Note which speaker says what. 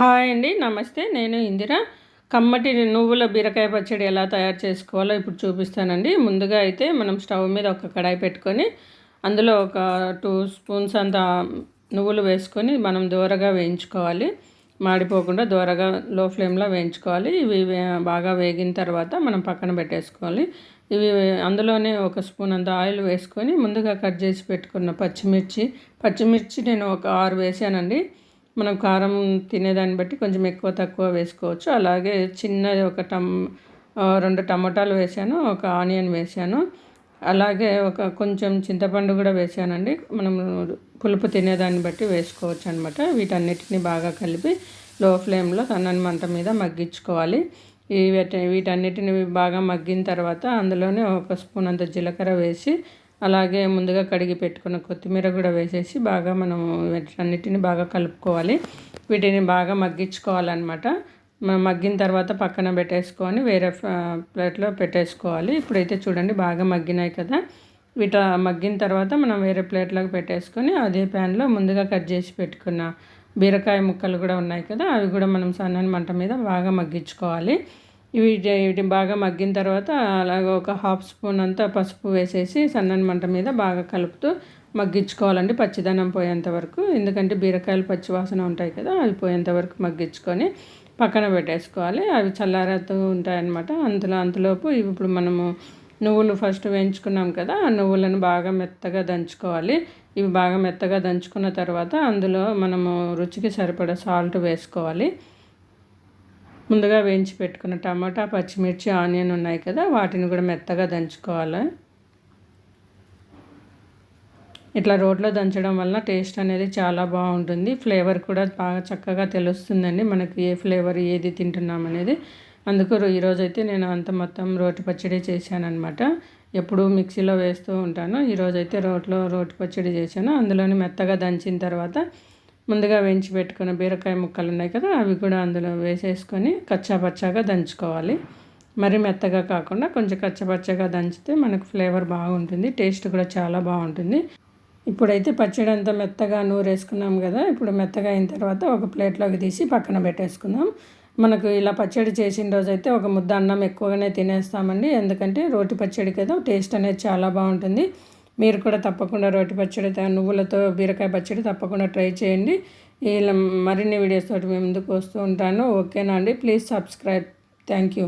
Speaker 1: Hi అండి, నమస్తే. నేను ఇందిర. కమ్మటి నువ్వుల బీరకాయ పచ్చడి ఎలా తయారు చేసుకోవాలో ఇప్పుడు చూపిస్తానండి. ముందుగా అయితే మనం స్టవ్ మీద ఒక కడాయి పెట్టుకొని అందులో ఒక 2 స్పూన్స్ అంత నువ్వులు వేసుకొని మనం దూరగా వేయించుకోవాలి. మాడిపోకుండా దూరగా లో ఫ్లేమ్లో వేయించుకోవాలి. ఇవి బాగా వేగిన తర్వాత మనం పక్కన పెట్టేసుకోవాలి. ఇవి అందులోనే ఒక స్పూన్ అంత ఆయిల్ వేసుకొని ముందుగా కట్ చేసి పెట్టుకున్న పచ్చిమిర్చి నేను ఒక 6 వేసానండి. మనం కారం తినేదాన్ని బట్టి కొంచెం ఎక్కువ తక్కువ వేసుకోవచ్చు. అలాగే చిన్నది ఒక 2 టమాటాలు వేసాను, ఒక ఆనియన్ వేసాను. అలాగే ఒక కొంచెం చింతపండు కూడా వేసానండి. మనం పులుపు తినేదాన్ని బట్టి వేసుకోవచ్చు అనమాట. వీటన్నిటిని బాగా కలిపి లో ఫ్లేమ్లో సన్నని మంట మీద మగ్గించుకోవాలి. వీటన్నిటిని బాగా మగ్గిన తర్వాత అందులోనే ఒక స్పూన్ అంత జీలకర్ర వేసి, అలాగే ముందుగా కడిగి పెట్టుకున్న కొత్తిమీర కూడా వేసేసి బాగా మనం వీటన్నిటిని బాగా కలుపుకోవాలి. వీటిని బాగా మగ్గించుకోవాలన్నమాట. మగ్గిన తర్వాత పక్కన పెట్టేసుకొని వేరే ప్లేట్లో పెట్టేసుకోవాలి. ఇప్పుడైతే చూడండి బాగా మగ్గినాయి కదా. మగ్గిన తర్వాత మనం వేరే ప్లేట్లోకి పెట్టేసుకొని అదే ప్యాన్లో ముందుగా కట్ చేసి పెట్టుకున్న బీరకాయ ముక్కలు కూడా ఉన్నాయి కదా, అవి కూడా మనం సన్నని మంట మీద బాగా మగ్గించుకోవాలి. వీటి బాగా మగ్గిన తర్వాత అలాగే ఒక 1/2 స్పూన్ అంతా పసుపు వేసేసి సన్నని మంట మీద బాగా కలుపుతూ మగ్గించుకోవాలండి, పచ్చిదనం పోయేంత వరకు. ఎందుకంటే బీరకాయలు పచ్చి వాసన ఉంటాయి కదా, అవి పోయేంత వరకు మగ్గించుకొని పక్కన పెట్టేసుకోవాలి. అవి చల్లారుతూ ఉంటాయన్నమాట. అంతలోపు ఇప్పుడు మనము నువ్వులు ఫస్ట్ వేయించుకున్నాం కదా, ఆ నువ్వులను బాగా మెత్తగా దంచుకోవాలి. ఇవి బాగా మెత్తగా దంచుకున్న తర్వాత అందులో మనము రుచికి సరిపడా సాల్ట్ వేసుకోవాలి. ముందుగా వేయించి పెట్టుకున్న టమాటా, పచ్చిమిర్చి, ఆనియన్ ఉన్నాయి కదా, వాటిని కూడా మెత్తగా దంచుకోవాలి. ఇట్లా రోట్లో దంచడం వల్ల టేస్ట్ అనేది చాలా బాగుంటుంది. ఫ్లేవర్ కూడా బాగా చక్కగా తెలుస్తుందండి మనకి ఏ ఫ్లేవర్ ఏది తింటున్నాం అనేది. అందుకు ఈరోజైతే నేను మొత్తం రోటి పచ్చడి చేశానమాట. ఎప్పుడు మిక్సీలో వేస్తూ ఉంటాను. ఈరోజైతే రోటి పచ్చడి చేశాను. అందులోని మెత్తగా దంచిన తర్వాత ముందుగా వేయించి పెట్టుకున్న బీరకాయ ముక్కలు ఉన్నాయి కదా, అవి కూడా అందులో వేసేసుకొని కచ్చాపచ్చాగా దంచుకోవాలి. మరి మెత్తగా కాకుండా కొంచెం కచ్చపచ్చగా దంచితే మనకు ఫ్లేవర్ బాగుంటుంది, టేస్ట్ కూడా చాలా బాగుంటుంది. ఇప్పుడైతే పచ్చడి అంతా మెత్తగా నూరేసుకున్నాం కదా, ఇప్పుడు మెత్తగా అయిన తర్వాత ఒక ప్లేట్లోకి తీసి పక్కన పెట్టేసుకుందాం. మనకు ఇలా పచ్చడి చేసిన రోజైతే ఒక ముద్ద అన్నం ఎక్కువగానే తినేస్తామండి. ఎందుకంటే రోటి పచ్చడి కదా, టేస్ట్ అనేది చాలా బాగుంటుంది. మీరు కూడా తప్పకుండా రోటి పచ్చడి నువ్వులతో బీరకాయ పచ్చడి తప్పకుండా ట్రై చేయండి. ఇలా మరిన్ని వీడియోస్ తోటి మేము ముందుకు వస్తూ ఉంటాను. ఓకేనా అండి? Please subscribe. Thank you.